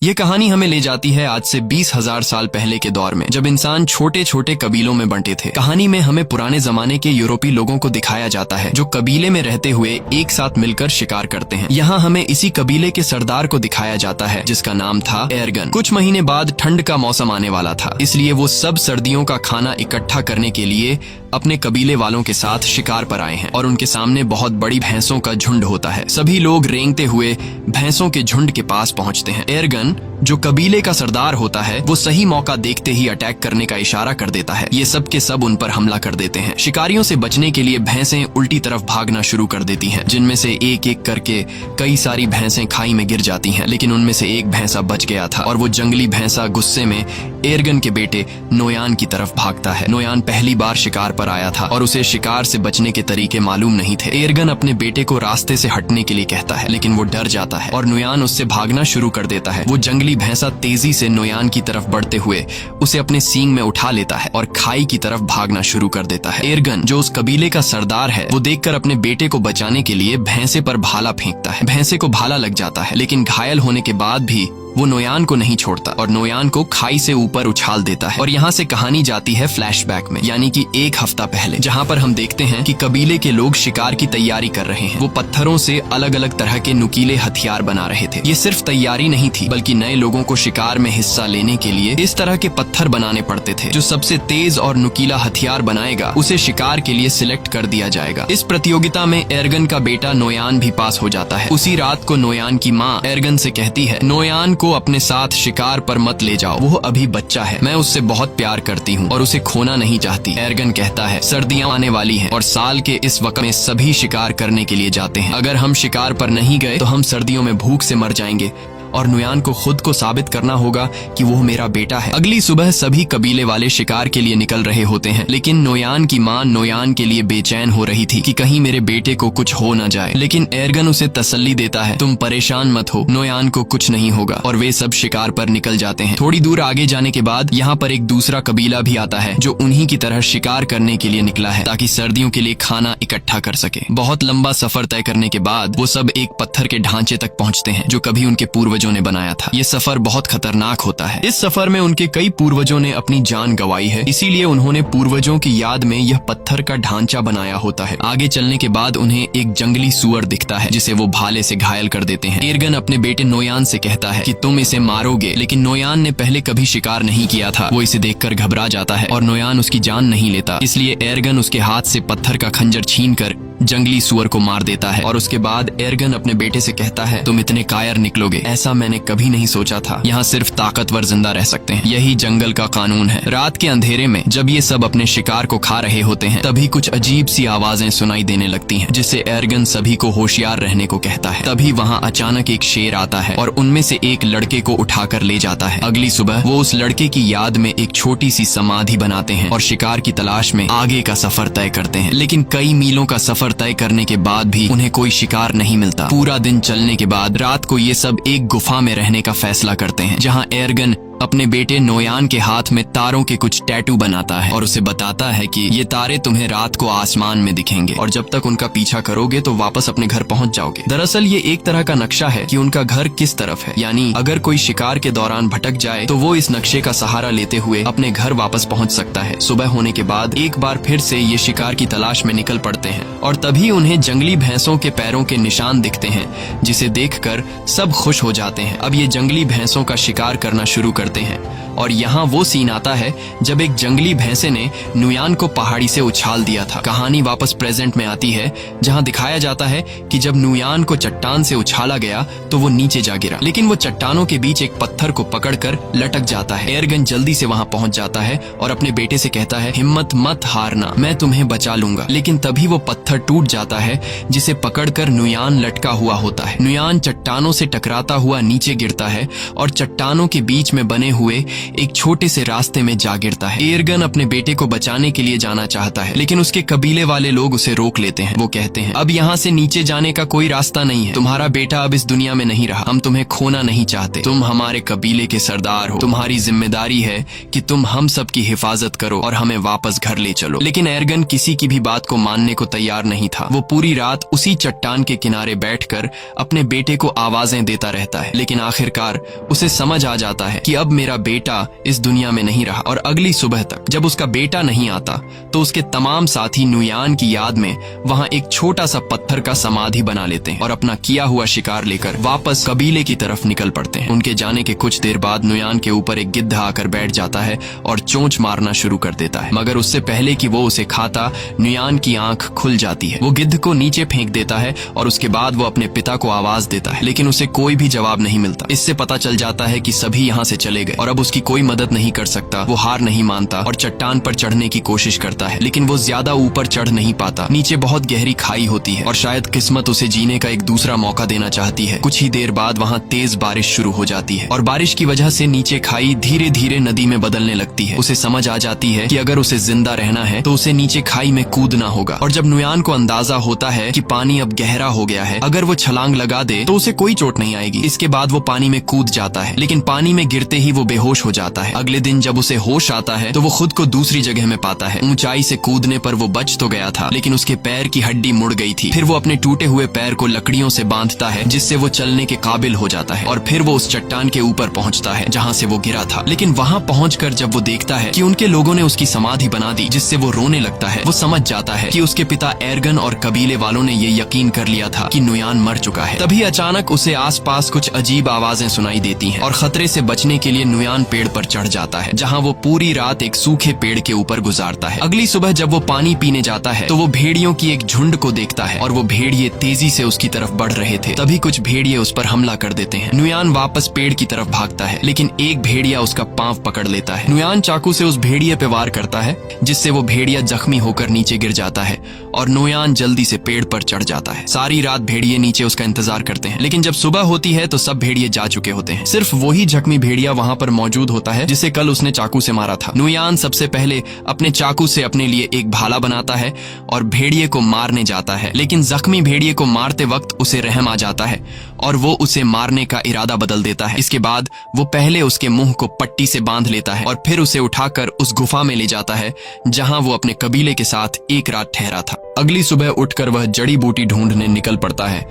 ये कहानी हमें ले जाती है आज से 20,000 साल पहले के दौर में, जब इंसान छोटे छोटे कबीलों में बंटे थे। कहानी में हमें पुराने जमाने के यूरोपीय लोगों को दिखाया जाता है जो कबीले में रहते हुए एक साथ मिलकर शिकार करते हैं। यहाँ हमें इसी कबीले के सरदार को दिखाया जाता है जिसका नाम था एर्गन। कुछ महीने बाद ठंड का मौसम आने वाला था, इसलिए वो सब सर्दियों का खाना इकट्ठा करने के लिए अपने कबीले वालों के साथ शिकार पर आए हैं और उनके सामने बहुत बड़ी भैंसों का झुंड होता है। सभी लोग रेंगते हुए भैंसों के झुंड के पास पहुंचते हैं। एर्गन जो कबीले का सरदार होता है वो सही मौका देखते ही अटैक करने का इशारा कर देता है। ये सब के सब उन पर हमला कर देते हैं। शिकारियों से बचने के लिए भैंसें उल्टी तरफ भागना शुरू कर देती हैं, जिनमें से एक एक करके कई सारी भैंसें खाई में गिर जाती हैं। लेकिन उनमें से एक भैंसा बच गया था और वो जंगली भैंसा गुस्से में एर्गन के बेटे नोयान की तरफ भागता है। नोयान पहली बार शिकार पर आया था और उसे शिकार से बचने के तरीके मालूम नहीं थे। एर्गन अपने बेटे को रास्ते से हटने के लिए कहता है, लेकिन वो डर जाता है और नोयान उससे भागना शुरू कर देता है। वो जंगली भैंसा तेजी से नोयान की तरफ बढ़ते हुए उसे अपने सींग में उठा लेता है और खाई की तरफ भागना शुरू कर देता है। एर्गन जो उस कबीले का सरदार है वो देखकर अपने बेटे को बचाने के लिए भैंसे पर भाला फेंकता है। भैंसे को भाला लग जाता है, लेकिन घायल होने के बाद भी वो नोयान को नहीं छोड़ता और नोयान को खाई से ऊपर उछाल देता है। और यहाँ से कहानी जाती है फ्लैशबैक में, यानी कि एक हफ्ता पहले, जहाँ पर हम देखते हैं कि कबीले के लोग शिकार की तैयारी कर रहे हैं। वो पत्थरों से अलग अलग तरह के नुकीले हथियार बना रहे थे। ये सिर्फ तैयारी नहीं थी, बल्कि नए लोगों को शिकार में हिस्सा लेने के लिए इस तरह के पत्थर बनाने पड़ते थे। जो सबसे तेज और नुकीला हथियार बनाएगा उसे शिकार के लिए सिलेक्ट कर दिया जाएगा। इस प्रतियोगिता में एर्गन का बेटा नोयान भी पास हो जाता है। उसी रात को नोयान की माँ एर्गन से कहती है, नोयान को अपने साथ शिकार पर मत ले जाओ, वो अभी बच्चा है, मैं उससे बहुत प्यार करती हूँ और उसे खोना नहीं चाहती। एर्गन कहता है, सर्दियां आने वाली हैं और साल के इस वक्त में सभी शिकार करने के लिए जाते हैं। अगर हम शिकार पर नहीं गए तो हम सर्दियों में भूख से मर जाएंगे और नोयान को खुद को साबित करना होगा कि वो मेरा बेटा है। अगली सुबह सभी कबीले वाले शिकार के लिए निकल रहे होते हैं, लेकिन नोयान की माँ नोयान के लिए बेचैन हो रही थी कि कहीं मेरे बेटे को कुछ हो न जाए। लेकिन एर्गन उसे तसल्ली देता है, तुम परेशान मत हो, नोयान को कुछ नहीं होगा। और वे सब शिकार पर निकल जाते हैं। थोड़ी दूर आगे जाने के बाद यहाँ पर एक दूसरा कबीला भी आता है जो उन्हीं की तरह शिकार करने के लिए निकला है ताकि सर्दियों के लिए खाना इकट्ठा कर सके। बहुत लंबा सफर तय करने के बाद वो सब एक पत्थर के ढांचे तक पहुँचते हैं जो कभी उनके पूर्वजों ने बनाया था। ये सफर बहुत खतरनाक होता है। इस सफर में उनके कई पूर्वजों ने अपनी जान गंवाई है, इसीलिए उन्होंने पूर्वजों की याद में यह पत्थर का ढांचा बनाया होता है। आगे चलने के बाद उन्हें एक जंगली सूअर दिखता है जिसे वो भाले से घायल कर देते हैं। एर्गन अपने बेटे नोयान से कहता है कि तुम इसे मारोगे, लेकिन नोयान ने पहले कभी शिकार नहीं किया था। वो इसे देखकर घबरा जाता है और नोयान उसकी जान नहीं लेता, इसलिए एर्गन उसके हाथ से पत्थर का खंजर छीनकर जंगली सूअर को मार देता है। और उसके बाद एर्गन अपने बेटे से कहता है, तुम इतने कायर निकलोगे, ऐसा मैंने कभी नहीं सोचा था। यहाँ सिर्फ ताकतवर जिंदा रह सकते हैं, यही जंगल का कानून है। रात के अंधेरे में जब ये सब अपने शिकार को खा रहे होते हैं, तभी कुछ अजीब सी आवाजें सुनाई देने लगती हैं, जिससे एर्गन सभी को होशियार रहने को कहता है। तभी वहाँ अचानक एक शेर आता है और उनमें से एक लड़के को उठाकर ले जाता है। अगली सुबह वो उस लड़के की याद में एक छोटी सी समाधि बनाते हैं और शिकार की तलाश में आगे का सफर तय करते हैं। लेकिन कई मीलों का सफर तय करने के बाद भी उन्हें कोई शिकार नहीं मिलता। पूरा दिन चलने के बाद रात को ये सब एक गुफा में रहने का फैसला करते हैं, जहाँ एर्गन अपने बेटे नोयान के हाथ में तारों के कुछ टैटू बनाता है और उसे बताता है कि ये तारे तुम्हें रात को आसमान में दिखेंगे और जब तक उनका पीछा करोगे तो वापस अपने घर पहुंच जाओगे। दरअसल ये एक तरह का नक्शा है कि उनका घर किस तरफ है, यानी अगर कोई शिकार के दौरान भटक जाए तो वो इस नक्शे का सहारा लेते हुए अपने घर वापस पहुंच सकता है। सुबह होने के बाद एक बार फिर से ये शिकार की तलाश में निकल पड़ते हैं और तभी उन्हें जंगली भैंसों के पैरों के निशान दिखते हैं, जिसे देखकर सब खुश हो जाते हैं। अब ये जंगली भैंसों का शिकार करना शुरू करते हैं और यहाँ वो सीन आता है जब एक जंगली भैंसे ने नोयान को पहाड़ी से उछाल दिया था। कहानी वापस प्रेजेंट में आती है, जहाँ दिखाया जाता है कि जब नोयान को चट्टान से उछाला गया तो वो नीचे जा गिरा, लेकिन वो चट्टानों के बीच एक पत्थर को पकड़कर लटक जाता है। एर्गन जल्दी से वहाँ पहुँच जाता है और अपने बेटे से कहता है, हिम्मत मत हारना, मैं तुम्हें बचा लूंगा। लेकिन तभी वो पत्थर टूट जाता है जिसे पकड़कर नोयान लटका हुआ होता है। नोयान चट्टानों से टकराता हुआ नीचे गिरता है और चट्टानों के बीच में बने बने हुए एक छोटे से रास्ते में जा गिरता है। एर्गन अपने बेटे को बचाने के लिए जाना चाहता है, लेकिन उसके कबीले वाले लोग उसे रोक लेते हैं। वो कहते हैं, अब यहाँ से नीचे जाने का कोई रास्ता नहीं है। तुम्हारा बेटा अब इस दुनिया में नहीं रहा। हम तुम्हें खोना नहीं चाहते। तुम हमारे कबीले के सरदार हो। तुम्हारी जिम्मेदारी है कि तुम हम सब की हिफाजत करो और हमें वापस घर ले चलो। लेकिन एर्गन किसी की भी बात को मानने को तैयार नहीं था। वो पूरी रात उसी चट्टान के किनारे बैठकर अपने बेटे को आवाजें देता रहता है, लेकिन आखिरकार उसे समझ आ जाता है कि अब मेरा बेटा इस दुनिया में नहीं रहा। और अगली सुबह तक जब उसका बेटा नहीं आता तो उसके तमाम साथी नुयान की याद में वहां एक छोटा सा पत्थर का समाधि बना लेते हैं और अपना किया हुआ शिकार लेकर वापस कबीले की तरफ निकल पड़ते हैं। उनके जाने के कुछ देर बाद नुयान के ऊपर एक गिद्ध आकर बैठ जाता है और चोंच मारना शुरू कर देता है, मगर उससे पहले कि वो उसे खाता नुयान की आंख खुल जाती है। वो गिद्ध को नीचे फेंक देता है और उसके बाद वो अपने पिता को आवाज देता है, लेकिन उसे कोई भी जवाब नहीं मिलता। इससे पता चल जाता है कि सभी यहाँ से चले गए और अब उसकी कोई मदद नहीं कर सकता। वो हार नहीं मानता और चट्टान पर चढ़ने की कोशिश करता है, लेकिन वो ज्यादा ऊपर चढ़ नहीं पाता। नीचे बहुत गहरी खाई होती है और शायद किस्मत उसे जीने का एक दूसरा मौका देना चाहती है। कुछ ही देर बाद वहाँ तेज बारिश शुरू हो जाती है और बारिश की वजह से नीचे खाई धीरे धीरे नदी में बदलने लगती है। उसे समझ आ जाती है कि अगर उसे जिंदा रहना है तो उसे नीचे खाई में कूदना होगा। और जब नुयान को अंदाजा होता है कि पानी अब गहरा हो गया है, अगर वो छलांग लगा दे तो उसे कोई चोट नहीं आएगी। इसके बाद वो पानी में कूद जाता है, लेकिन पानी में गिरते ही वो बेहोश हो जाता है। अगले दिन जब उसे होश आता है तो वो खुद को दूसरी जगह में पाता है। ऊंचाई से कूदने पर वो बच तो गया था, लेकिन उसके पैर की हड्डी मुड़ गई थी। फिर वो अपने टूटे हुए पैर को लकड़ियों से बांधता है, जिससे वो चलने के काबिल हो जाता है। और फिर वो उस चट्टान के ऊपर पहुंचता है जहां से वो गिरा था। लेकिन वहां पहुंचकर जब वो देखता है कि उनके लोगों ने उसकी समाधि बना दी, जिससे वो रोने लगता है। वो समझ जाता है कि उसके पिता एर्गन और कबीले वालों ने ये यकीन कर लिया था कि नुयान मर चुका है। तभी अचानक उसे आसपास कुछ अजीब आवाजें सुनाई देती हैं और खतरे से बचने के लिए नुयान पेड़ पर चढ़ जाता है, जहां वो पूरी रात एक सूखे पेड़ के ऊपर गुजारता है। अगली सुबह जब वो पानी पीने जाता है तो वो भेड़ियों की एक झुंड को देखता है और वो भेड़िए तेजी से उसकी तरफ बढ़ रहे थे। तभी कुछ भेड़िए उस पर हमला कर देते हैं। नुयान वापस पेड़ की तरफ भागता है, लेकिन एक भेड़िया उसका पांव पकड़ लेता है। नुयान चाकू से उस भेड़िए पे वार करता है, जिससे वो भेड़िया जख्मी होकर नीचे गिर जाता है और नुयान जल्दी से पेड़ पर चढ़ जाता है। सारी रात भेड़िए नीचे उसका इंतजार करते हैं, लेकिन जब सुबह होती है तो सब भेड़िए जा चुके होते हैं। सिर्फ वही जख्मी भेड़िया वहां पर मौजूद होता है जिसे कल उसने चाकू से मारा था। नुयान सबसे पहले अपने चाकू से अपने लिए एक भाला बनाता है और भेड़िए को मारने जाता है, लेकिन जख्मी भेड़िए को मारते वक्त उसे रहम आ जाता है और वो उसे मारने का इरादा बदल देता है। इसके बाद वो पहले उसके मुंह को पट्टी से बांध लेता है और फिर उसे उठाकर उस गुफा में ले जाता है जहां वो अपने कबीले के साथ एक रात ठहरा था। अगली सुबह उठकर वह जड़ी बूटी ढूंढने निकल पड़ता है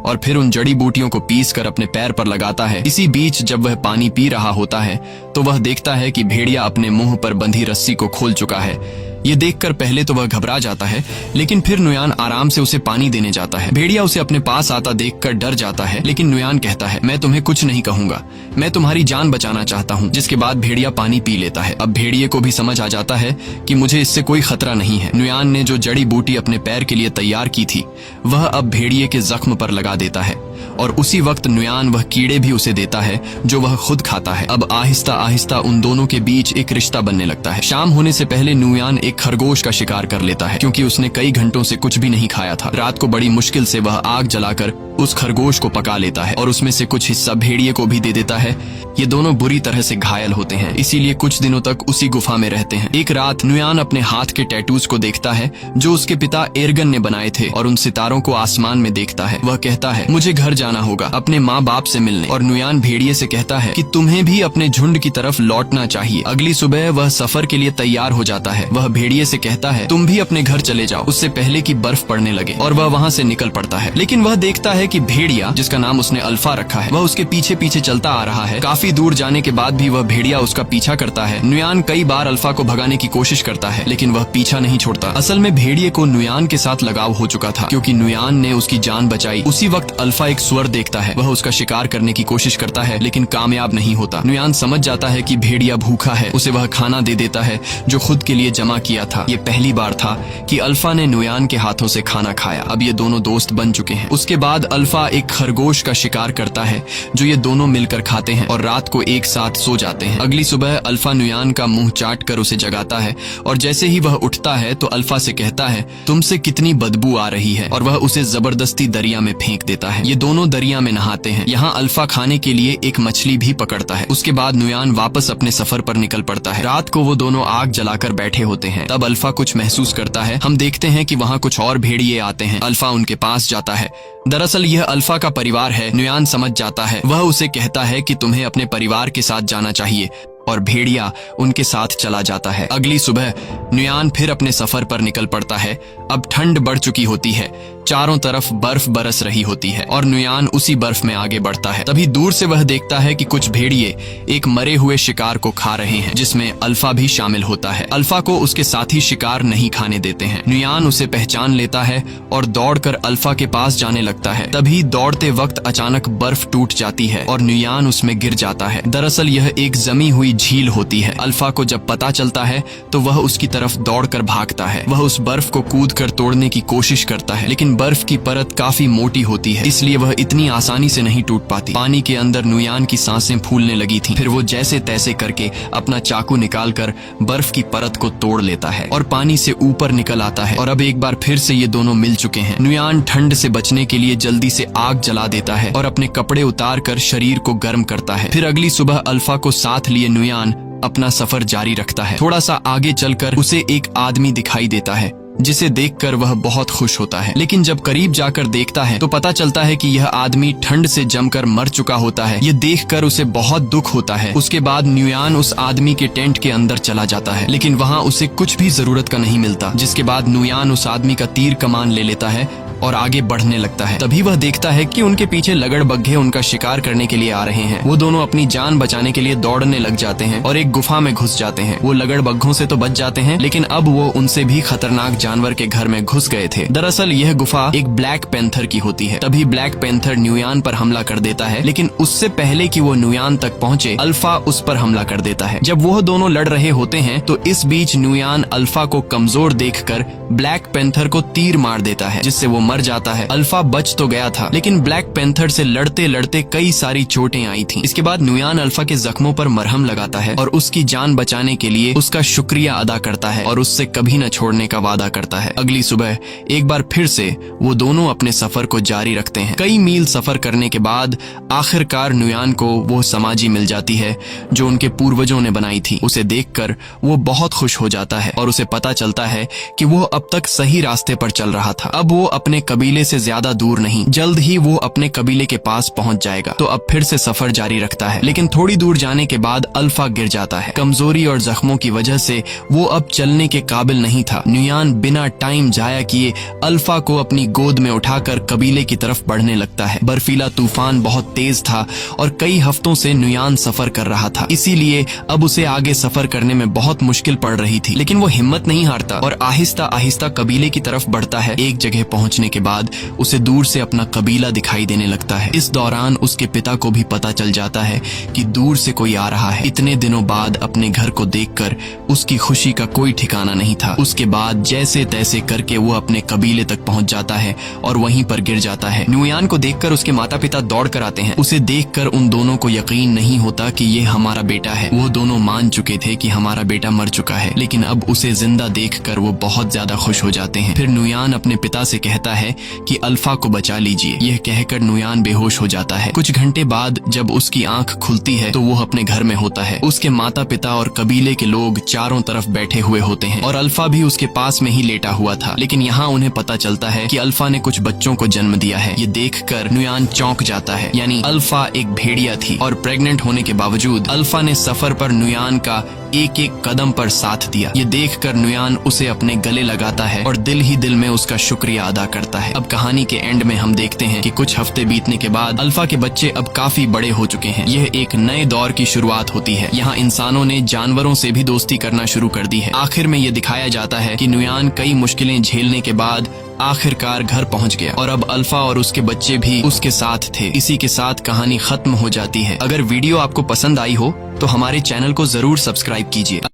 और फिर उन जड़ी बूटियों को पीसकर अपने पैर पर लगाता है। इसी बीच जब वह पानी पी रहा होता है तो वह देखता है कि भेड़िया अपने मुंह पर बंधी रस्सी को खोल चुका है। ये देखकर पहले तो वह घबरा जाता है, लेकिन फिर नुयान आराम से उसे पानी देने जाता है। भेड़िया उसे अपने पास आता देखकर डर जाता है, लेकिन नुयान कहता है, मैं तुम्हें कुछ नहीं कहूंगा, मैं तुम्हारी जान बचाना चाहता हूँ। जिसके बाद भेड़िया पानी पी लेता है। अब भेड़िए को भी समझ आ जाता है कि मुझे इससे कोई खतरा नहीं है। नुयान ने जो जड़ी बूटी अपने पैर के लिए तैयार की थी वह अब भेड़िए के जख्म पर लगा देता है और उसी वक्त नुयान वह कीड़े भी उसे देता है जो वह खुद खाता है। अब आहिस्ता आहिस्ता उन दोनों के बीच एक रिश्ता बनने लगता है। शाम होने से पहले नुयान एक खरगोश का शिकार कर लेता है, क्योंकि उसने कई घंटों से कुछ भी नहीं खाया था। रात को बड़ी मुश्किल से वह आग जलाकर उस खरगोश को पका लेता है और उसमें से कुछ हिस्सा भेड़िए को भी दे देता है। ये दोनों बुरी तरह से घायल होते हैं, इसीलिए कुछ दिनों तक उसी गुफा में रहते हैं। एक रात नुयान अपने हाथ के टैटूज को देखता है जो उसके पिता एर्गन ने बनाए थे और उन सितारों को आसमान में देखता है। वह कहता है, मुझे घर जाना होगा अपने माँ बाप से मिलने। और नुयान भेड़िए से कहता है कि तुम्हें भी अपने झुंड की तरफ लौटना चाहिए। अगली सुबह वह सफर के लिए तैयार हो जाता है। वह भेड़िए से कहता है, तुम भी अपने घर चले जाओ उससे पहले कि बर्फ पड़ने लगे। और वह वहाँ से निकल पड़ता है, लेकिन वह देखता है कि भेड़िया, जिसका नाम उसने अल्फा रखा है, वह उसके पीछे पीछे चलता आ रहा है। काफी दूर जाने के बाद भी वह भेड़िया उसका पीछा करता है। नुयान कई बार अल्फा को भगाने की कोशिश करता है, लेकिन वह पीछा नहीं छोड़ता। असल में भेड़िए को नुयान के साथ लगाव हो चुका था, क्योंकि नुयान ने उसकी जान बचाई। उसी वक्त अल्फा एक सुअर देखता है। वह उसका शिकार करने की कोशिश करता है, लेकिन कामयाब नहीं होता। नुयान समझ जाता है कि भेड़िया भूखा है। उसे वह खाना दे देता है जो खुद के लिए जमा किया था। ये पहली बार था कि अल्फा ने नुयान के हाथों से खाना खाया। अब ये दोनों दोस्त बन चुके हैं। उसके बाद अल्फा एक खरगोश का शिकार करता है जो ये दोनों मिलकर खाते हैं और रात को एक साथ सो जाते हैं। अगली सुबह अल्फा नुयान का मुंह चाट कर उसे जगाता है और जैसे ही वह उठता है तो अल्फा से कहता है, तुमसे कितनी बदबू आ रही है, और वह उसे जबरदस्ती दरिया में फेंक देता है। ये दोनों दरिया में नहाते हैं। यहाँ अल्फा खाने के लिए एक मछली भी पकड़ता है। उसके बाद नुयान वापस अपने सफर पर निकल पड़ता है। रात को वो दोनों आग जलाकर बैठे होते हैं। तब अल्फा कुछ महसूस करता है। हम देखते हैं कि वहाँ कुछ और भेड़िए आते हैं। अल्फा उनके पास जाता है। दरअसल यह अल्फा का परिवार है। नुयान समझ जाता है। वह उसे कहता है कि तुम्हें अपने परिवार के साथ जाना चाहिए और भेड़िया उनके साथ चला जाता है। अगली सुबह नुयान फिर अपने सफर पर निकल पड़ता है। अब ठंड बढ़ चुकी होती है। चारों तरफ बर्फ बरस रही होती है और नुयान उसी बर्फ में आगे बढ़ता है। तभी दूर से वह देखता है कि कुछ भेड़िए एक मरे हुए शिकार को खा रहे हैं, जिसमें अल्फा भी शामिल होता है। अल्फा को उसके साथी शिकार नहीं खाने देते हैं। नुयान उसे पहचान लेता है और दौड़कर अल्फा के पास जाने लगता है। तभी दौड़ते वक्त अचानक बर्फ टूट जाती है और नुयान उसमें गिर जाता है। दरअसल यह एक जमी हुई झील होती है। अल्फा को जब पता चलता है तो वह उसकी तरफ दौड़कर भागता है। वह उस बर्फ को कूदकर तोड़ने की कोशिश करता है, लेकिन बर्फ की परत काफी मोटी होती है, इसलिए वह इतनी आसानी से नहीं टूट पाती। पानी के अंदर नुयान की सांसें फूलने लगी थीं। फिर वो जैसे तैसे करके अपना चाकू निकालकर बर्फ की परत को तोड़ लेता है और पानी से ऊपर निकल आता है। और अब एक बार फिर से ये दोनों मिल चुके हैं। नुयान ठंड से बचने के लिए जल्दी से आग जला देता है और अपने कपड़े उतार कर शरीर को गर्म करता है। फिर अगली सुबह अल्फा को साथ लिए नुयान अपना सफर जारी रखता है। थोड़ा सा आगे चलकर उसे एक आदमी दिखाई देता है, जिसे देखकर वह बहुत खुश होता है। लेकिन जब करीब जाकर देखता है तो पता चलता है कि यह आदमी ठंड से जमकर मर चुका होता है। ये देखकर उसे बहुत दुख होता है। उसके बाद नुयान उस आदमी के टेंट के अंदर चला जाता है, लेकिन वहाँ उसे कुछ भी जरूरत का नहीं मिलता। जिसके बाद नुयान उस आदमी का तीर कमान ले लेता है और आगे बढ़ने लगता है। तभी वह देखता है कि उनके पीछे लगड़बग्घे उनका शिकार करने के लिए आ रहे हैं। वो दोनों अपनी जान बचाने के लिए दौड़ने लग जाते हैं और एक गुफा में घुस जाते हैं। वो लगड़बग्घों से तो बच जाते हैं, लेकिन अब वो उनसे भी खतरनाक जानवर के घर में घुस गए थे। दरअसल यह गुफा एक ब्लैक पैंथर की होती है। तभी ब्लैक पैंथर नुयान पर हमला कर देता है, लेकिन उससे पहले कि वो नुयान तक पहुंचे अल्फा उस पर हमला कर देता है। जब वो दोनों लड़ रहे होते हैं तो इस बीच नुयान अल्फा को कमजोर देखकर ब्लैक पैंथर को तीर मार देता है, जिससे वो मर जाता है। अल्फा बच तो गया था, लेकिन ब्लैक पैंथर से लड़ते लड़ते कई सारी चोटें आई थीं। इसके बाद नुयान अल्फा के जख्मों पर मरहम लगाता है और उसकी जान बचाने के लिए उसका शुक्रिया अदा करता है और उससे कभी न छोड़ने का वादा करता है। अगली सुबह एक बार फिर से वो दोनों अपने सफर को जारी रखते हैं। कई मील सफर करने के बाद आखिरकार नुयान को वो समाजी मिल जाती है जो उनके पूर्वजों ने बनाई थी। उसे देखकर वो बहुत खुश हो जाता है और उसे पता चलता है कि वो अब तक सही रास्ते पर चल रहा था। अब वो अपने कबीले से ज्यादा दूर नहीं, जल्द ही वो अपने कबीले के पास पहुंच जाएगा। तो अब फिर से सफर जारी रखता है, लेकिन थोड़ी दूर जाने के बाद अल्फा गिर जाता है। कमजोरी और जख्मों की वजह से वो अब चलने के काबिल नहीं था। नुयान बिना टाइम जाया किए अल्फा को अपनी गोद में उठाकर कबीले की तरफ बढ़ने लगता है। बर्फीला तूफान बहुत तेज था और कई हफ्तों से नुयान सफर कर रहा था, इसीलिए अब उसे आगे सफर करने में बहुत मुश्किल पड़ रही थी। लेकिन वो हिम्मत नहीं हारता और आहिस्ता आहिस्ता कबीले की तरफ बढ़ता है। एक जगह पहुंचने के बाद उसे दूर से अपना कबीला दिखाई देने लगता है। इस दौरान उसके पिता को भी पता चल जाता है कि दूर से कोई आ रहा है। इतने दिनों बाद अपने घर को देखकर उसकी खुशी का कोई ठिकाना नहीं था। उसके बाद जैसे तैसे करके वो अपने कबीले तक पहुंच जाता है और वहीं पर गिर जाता है। नुयान को देखकर उसके माता पिता दौड़ कर आते हैं। उसे देखकर उन दोनों को यकीन नहीं होता कि ये हमारा बेटा है। वो दोनों मान चुके थे कि हमारा बेटा मर चुका है, लेकिन अब उसे जिंदा देखकर वो बहुत ज्यादा खुश हो जाते हैं। फिर नुयान अपने पिता से कहता है कि अल्फा को बचा लीजिए। यह कहकर नुयान बेहोश हो जाता है। कुछ घंटे बाद जब उसकी आंख खुलती है तो वो अपने घर में होता है। उसके माता पिता और कबीले के लोग चारों तरफ बैठे हुए होते हैं और अल्फा भी उसके पास में ही लेटा हुआ था। लेकिन यहाँ उन्हें पता चलता है कि अल्फा ने कुछ बच्चों को जन्म दिया है। ये देखकर नुयान चौंक जाता है। यानी अल्फा एक भेड़िया थी और प्रेग्नेंट होने के बावजूद अल्फा ने सफर पर नुयान का एक एक कदम पर साथ दिया। ये देखकर नुयान उसे अपने गले लगाता है और दिल ही दिल में उसका शुक्रिया अदा करता है। अब कहानी के एंड में हम देखते हैं कि कुछ हफ्ते बीतने के बाद अल्फा के बच्चे अब काफी बड़े हो चुके हैं। यह एक नए दौर की शुरुआत होती है। यहाँ इंसानों ने जानवरों से भी दोस्ती करना शुरू कर दी है। आखिर में ये दिखाया जाता है कि नुयान कई मुश्किलें झेलने के बाद आखिरकार घर पहुंच गया और अब अल्फा और उसके बच्चे भी उसके साथ थे। इसी के साथ कहानी खत्म हो जाती है। अगर वीडियो आपको पसंद आई हो तो हमारे चैनल को जरूर सब्सक्राइब कीजिए।